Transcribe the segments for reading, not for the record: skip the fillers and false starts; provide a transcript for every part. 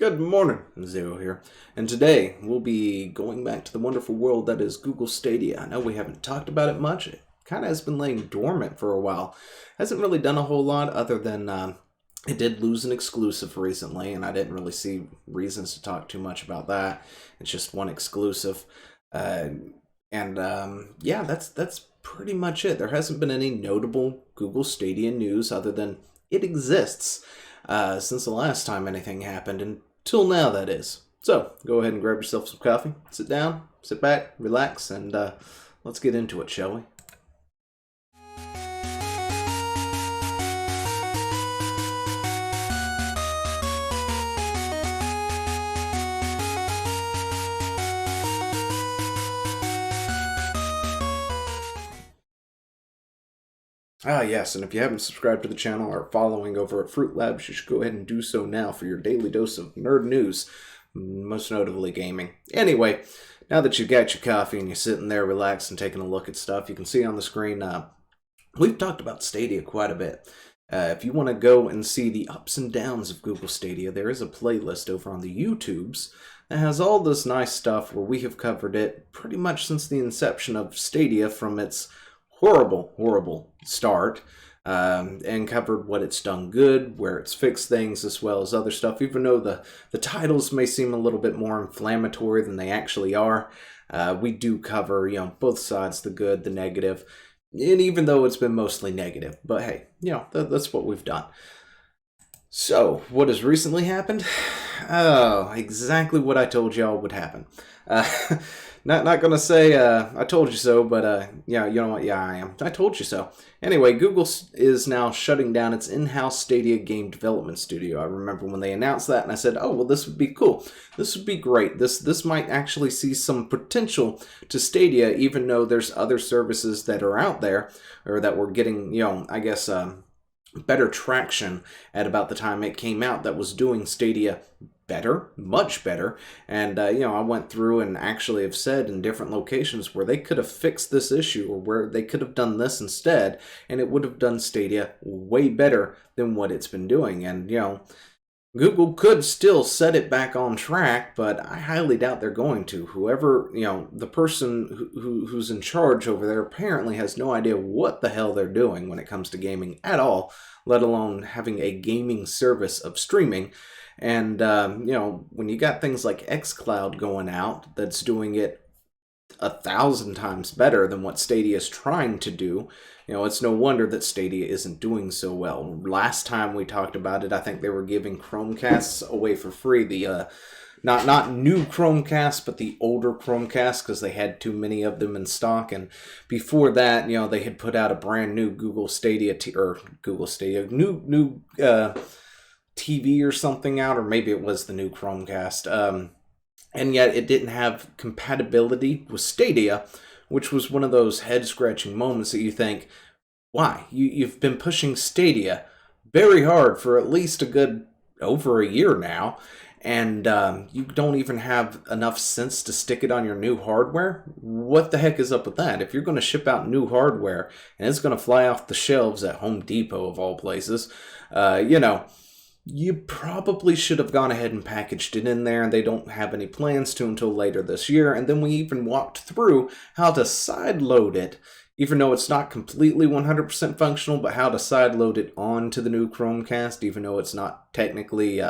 Good morning, Zero here, and today we'll be going back to the wonderful world that is Google Stadia. I know we haven't talked about it much. It kind of has been laying dormant for a while. Hasn't really done a whole lot other than it did lose an exclusive recently, and I didn't really see reasons to talk too much about that. It's just one exclusive, yeah, that's pretty much it. There hasn't been any notable Google Stadia news other than it exists since the last time anything happened, and till now, that is. So, go ahead and grab yourself some coffee, sit down, sit back, relax, and let's get into it, shall we? Yes, and if you haven't subscribed to the channel or following over at Fruit Labs, you should go ahead and do so now for your daily dose of nerd news, most notably gaming. Anyway, now that you've got your coffee and you're sitting there relaxed and taking a look at stuff, you can see on the screen, we've talked about Stadia quite a bit. If you want to go and see the ups and downs of Google Stadia, there is a playlist over on the YouTubes that has all this nice stuff where we have covered it pretty much since the inception of Stadia from its horrible start, and covered what it's done good, where it's fixed things, as well as other stuff. Even though the titles may seem a little bit more inflammatory than they actually are, we do cover, both sides, the good, the negative, and even though it's been mostly negative. But hey, that's what we've done. So, what has recently happened? Oh, exactly what I told y'all would happen. Not gonna say I told you so, but yeah, you know what? Yeah, I am. I told you so. Anyway, Google is now shutting down its in-house Stadia game development studio. I remember when they announced that, and I said, "Oh, well, this would be cool. This would be great. This might actually see some potential to Stadia, even though there's other services that are out there or that were getting, I guess." Better traction at about the time it came out that was doing Stadia better, much better. And, I went through and actually have said in different locations where they could have fixed this issue or where they could have done this instead, and it would have done Stadia way better than what it's been doing. And, Google could still set it back on track, but I highly doubt they're going to. Whoever, the person who's in charge over there apparently has no idea what the hell they're doing when it comes to gaming at all, let alone having a gaming service of streaming. And, when you got things like xCloud going out that's doing it 1,000 times better than what Stadia is trying to do, it's no wonder that Stadia isn't doing so well. Last time we talked about it, I think they were giving Chromecasts away for free. The not new Chromecasts, but the older Chromecasts, because they had too many of them in stock. And before that, they had put out a brand new Google Stadia new TV or something out, or maybe it was the new Chromecast. And yet it didn't have compatibility with Stadia, which was one of those head-scratching moments that you think, why? You've been pushing Stadia very hard for at least a good over a year now, and you don't even have enough sense to stick it on your new hardware? What the heck is up with that? If you're going to ship out new hardware and it's going to fly off the shelves at Home Depot of all places, you probably should have gone ahead and packaged it in there, and they don't have any plans to until later this year. And then we even walked through how to sideload it, even though it's not completely 100% functional, but how to sideload it onto the new Chromecast, even though it's not technically,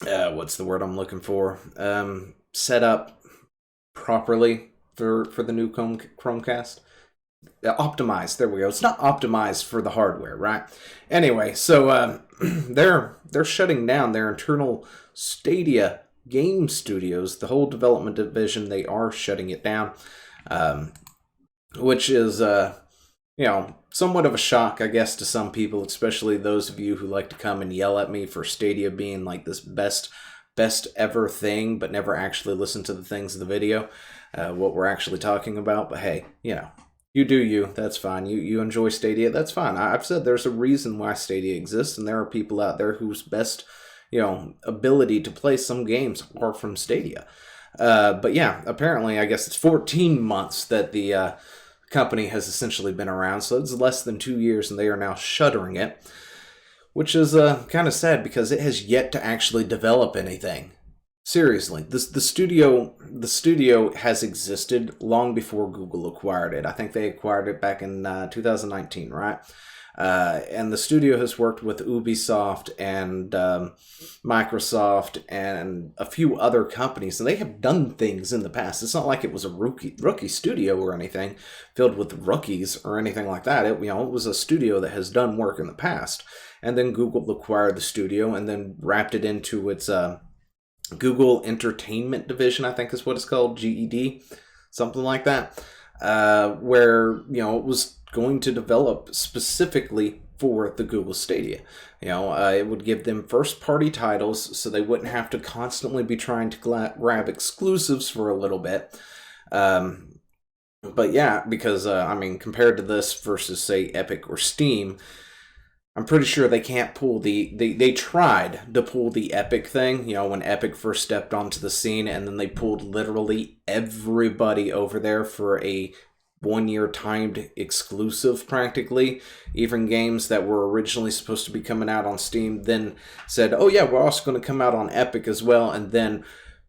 what's the word I'm looking for, set up properly for the new Chromecast. Optimized, there we go. It's not optimized for the hardware, right? Anyway, so they're shutting down their internal Stadia game studios. The whole development division, they are shutting it down, which is somewhat of a shock, I guess, to some people, especially those of you who like to come and yell at me for Stadia being like this best ever thing, but never actually listen to the things in the video, what we're actually talking about. But hey, you do you, that's fine. You enjoy Stadia, that's fine. I've said there's a reason why Stadia exists, and there are people out there whose best, ability to play some games are from Stadia. But yeah, apparently, I guess it's 14 months that the company has essentially been around, so it's less than 2 years, and they are now shuttering it. which is kind of sad because it has yet to actually develop anything. Seriously, the studio has existed long before Google acquired it. I think they acquired it back in 2019, right? And the studio has worked with Ubisoft and Microsoft and a few other companies, and they have done things in the past. It's not like it was a rookie studio or anything filled with rookies or anything like that. It was a studio that has done work in the past, and then Google acquired the studio and then wrapped it into its Google Entertainment Division, I think is what it's called, GED, something like that, where it was going to develop specifically for the Google Stadia. It would give them first-party titles, so they wouldn't have to constantly be trying to grab exclusives for a little bit. But yeah, because compared to this versus say Epic or Steam, I'm pretty sure they can't pull they tried to pull the Epic thing, when Epic first stepped onto the scene, and then they pulled literally everybody over there for a 1-year timed exclusive practically. Even games that were originally supposed to be coming out on Steam then said, oh yeah, we're also going to come out on Epic as well, and then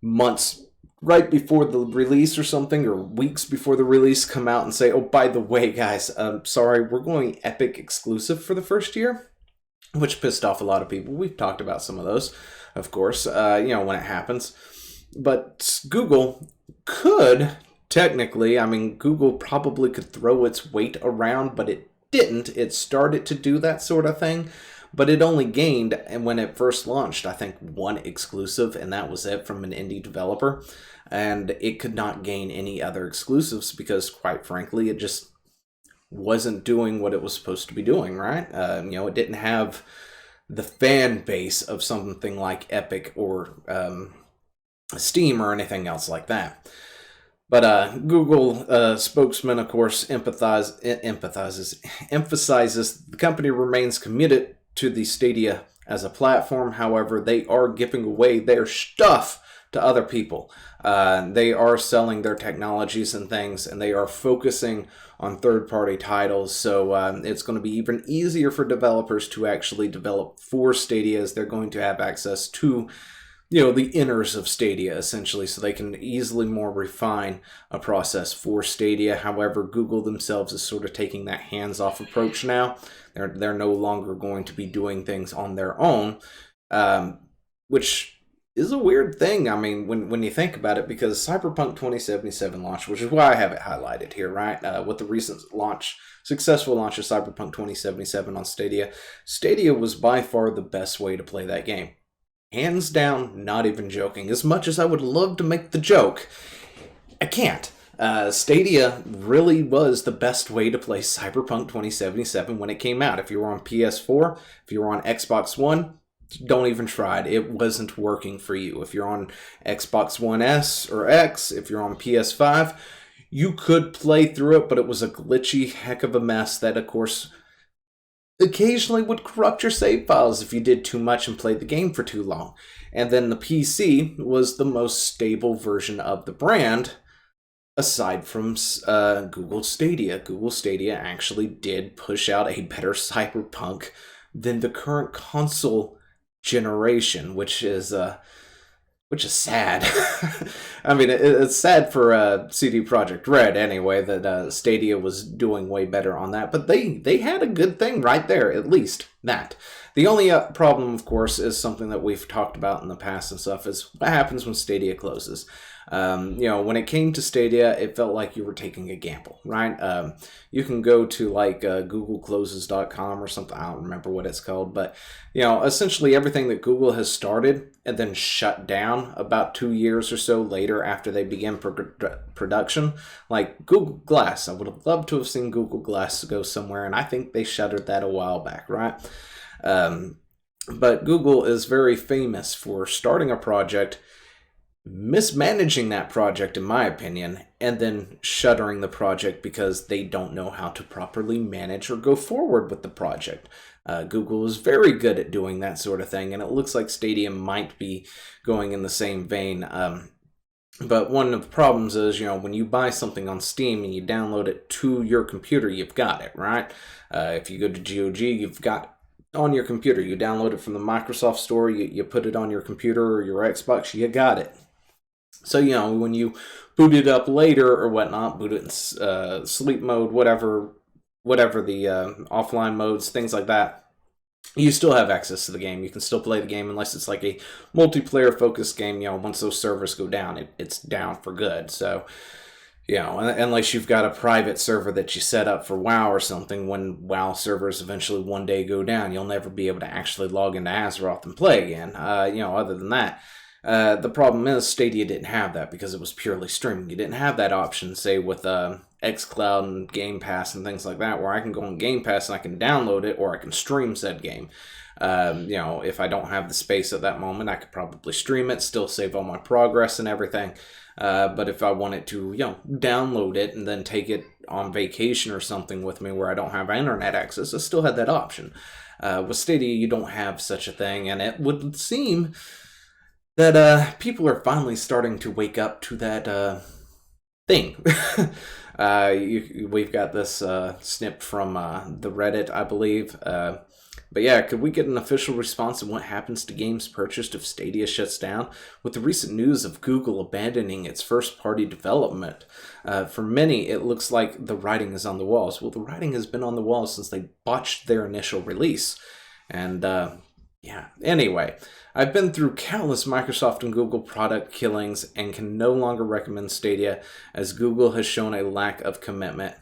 months right before the release or something, or weeks before the release, come out and say, oh, by the way, guys, sorry, we're going Epic exclusive for the first year, which pissed off a lot of people. We've talked about some of those, of course, when it happens. But Google could, technically, Google probably could throw its weight around, but it didn't. It started to do that sort of thing, but it only gained, and when it first launched, I think one exclusive, and that was it, from an indie developer. And it could not gain any other exclusives because, quite frankly, it just wasn't doing what it was supposed to be doing, right? It didn't have the fan base of something like Epic or Steam or anything else like that. But Google spokesman, of course, emphasizes the company remains committed to the Stadia as a platform. However, they are giving away their stuff to other people. They are selling their technologies and things, and they are focusing on third-party titles. So it's going to be even easier for developers to actually develop for Stadia, as they're going to have access to the inners of Stadia, essentially, so they can easily more refine a process for Stadia. However, Google themselves is sort of taking that hands-off approach now. They're no longer going to be doing things on their own, which is a weird thing, when you think about it, because Cyberpunk 2077 launched, which is why I have it highlighted here, right? With the recent successful launch of Cyberpunk 2077 on Stadia, Stadia was by far the best way to play that game. Hands down, not even joking. As much as I would love to make the joke, I can't. Stadia really was the best way to play Cyberpunk 2077 when it came out. If you were on PS4, if you were on Xbox One, don't even try it. It wasn't working for you. If you're on Xbox One S or X, if you're on PS5, you could play through it, but it was a glitchy heck of a mess that, of course, occasionally would corrupt your save files if you did too much and played the game for too long. And then the PC was the most stable version of the brand, aside from Google Stadia. Google Stadia actually did push out a better Cyberpunk than the current console generation, which is sad. It's sad for CD Projekt Red anyway, that Stadia was doing way better on that, but they had a good thing right there, at least that. The only problem, of course, is something that we've talked about in the past and stuff, is what happens when Stadia closes. When it came to Stadia, it felt like you were taking a gamble, right? You can go to googlecloses.com or something. I don't remember what it's called, but essentially everything that Google has started and then shut down about 2 years or so later after they began production, like Google Glass. I would have loved to have seen Google Glass go somewhere, and I think they shuttered that a while back, right? But Google is very famous for starting a project, mismanaging that project, in my opinion, and then shuttering the project because they don't know how to properly manage or go forward with the project. Google is very good at doing that sort of thing, and it looks like Stadia might be going in the same vein. But one of the problems is, when you buy something on Steam and you download it to your computer, you've got it, right? If you go to GOG, you've got on your computer. You download it from the Microsoft Store, you put it on your computer or your Xbox, you got it. So, when you boot it up later or whatnot, boot it in sleep mode, whatever the offline modes, things like that, you still have access to the game. You can still play the game unless it's like a multiplayer focused game. Once those servers go down, it's down for good. So, unless you've got a private server that you set up for WoW or something, when WoW servers eventually one day go down, you'll never be able to actually log into Azeroth and play again. Other than that, the problem is Stadia didn't have that because it was purely streaming. You didn't have that option, say, with xCloud and Game Pass and things like that, where I can go on Game Pass and I can download it or I can stream said game. If I don't have the space at that moment, I could probably stream it, still save all my progress and everything. But if I wanted to, download it and then take it on vacation or something with me where I don't have internet access, I still had that option. With Stadia, you don't have such a thing, and it would seem that people are finally starting to wake up to that thing. We've got this snip from the Reddit, I believe. But yeah, could we get an official response on what happens to games purchased if Stadia shuts down? With the recent news of Google abandoning its first-party development, for many, it looks like the writing is on the walls. Well, the writing has been on the walls since they botched their initial release. And anyway, I've been through countless Microsoft and Google product killings and can no longer recommend Stadia as Google has shown a lack of commitment.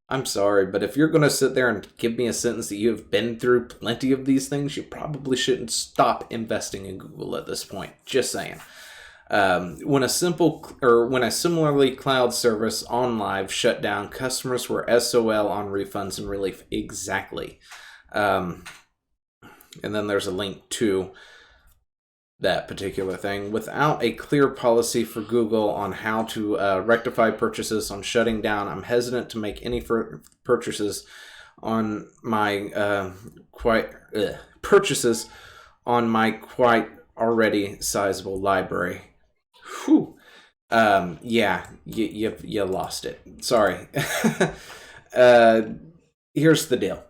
I'm sorry, but if you're going to sit there and give me a sentence that you have been through plenty of these things, you probably shouldn't stop investing in Google at this point. Just saying. When a similarly cloud service on Live shut down, customers were SOL on refunds and relief. Exactly. And then there's a link to that particular thing. Without a clear policy for Google on how to rectify purchases on shutting down, I'm hesitant to make any purchases on my quite already sizable library. Whew. You lost it. Sorry. Here's the deal.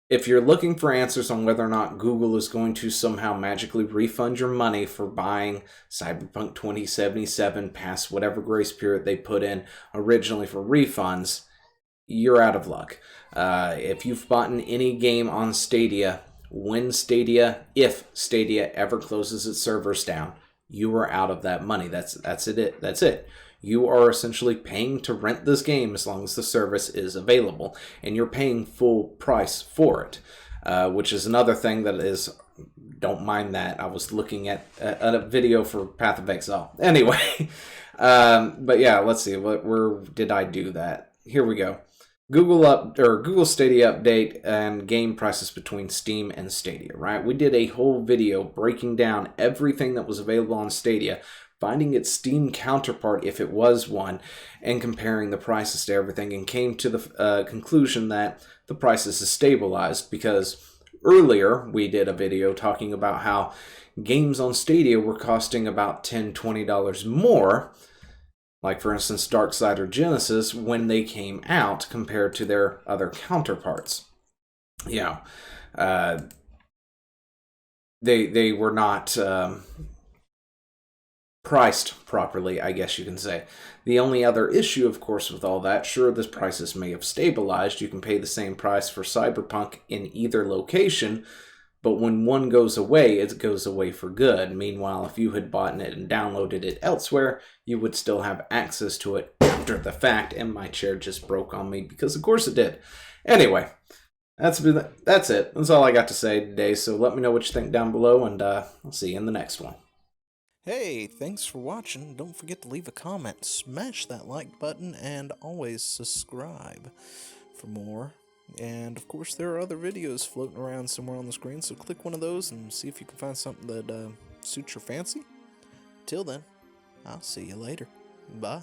If you're looking for answers on whether or not Google is going to somehow magically refund your money for buying Cyberpunk 2077 past whatever grace period they put in originally for refunds, you're out of luck. If you've bought any game on Stadia, if Stadia ever closes its servers down, you are out of that money. That's it. You are essentially paying to rent this game as long as the service is available, and you're paying full price for it, which is another thing that is, don't mind that. I was looking at a video for Path of Exile. Anyway, but yeah, let's see, where did I do that? Here we go. Google Stadia update and game prices between Steam and Stadia, right? We did a whole video breaking down everything that was available on Stadia, finding its Steam counterpart if it was one, and comparing the prices to everything, and came to the conclusion that the prices is stabilized, because earlier we did a video talking about how games on Stadia were costing about $10, $20 more, like for instance Darksiders or Genesis, when they came out compared to their other counterparts. They were not priced properly, I guess you can say. The only other issue, of course, with all that, sure, the prices may have stabilized. You can pay the same price for Cyberpunk in either location, but when one goes away, it goes away for good. Meanwhile, if you had bought it and downloaded it elsewhere, you would still have access to it after the fact, and my chair just broke on me because of course it did. Anyway, that's it. That's all I got to say today, so let me know what you think down below, and I'll see you in the next one. Hey, thanks for watching. Don't forget to leave a comment, smash that like button, and always subscribe for more. And of course, there are other videos floating around somewhere on the screen, so click one of those and see if you can find something that suits your fancy. Till then, I'll see you later. Bye.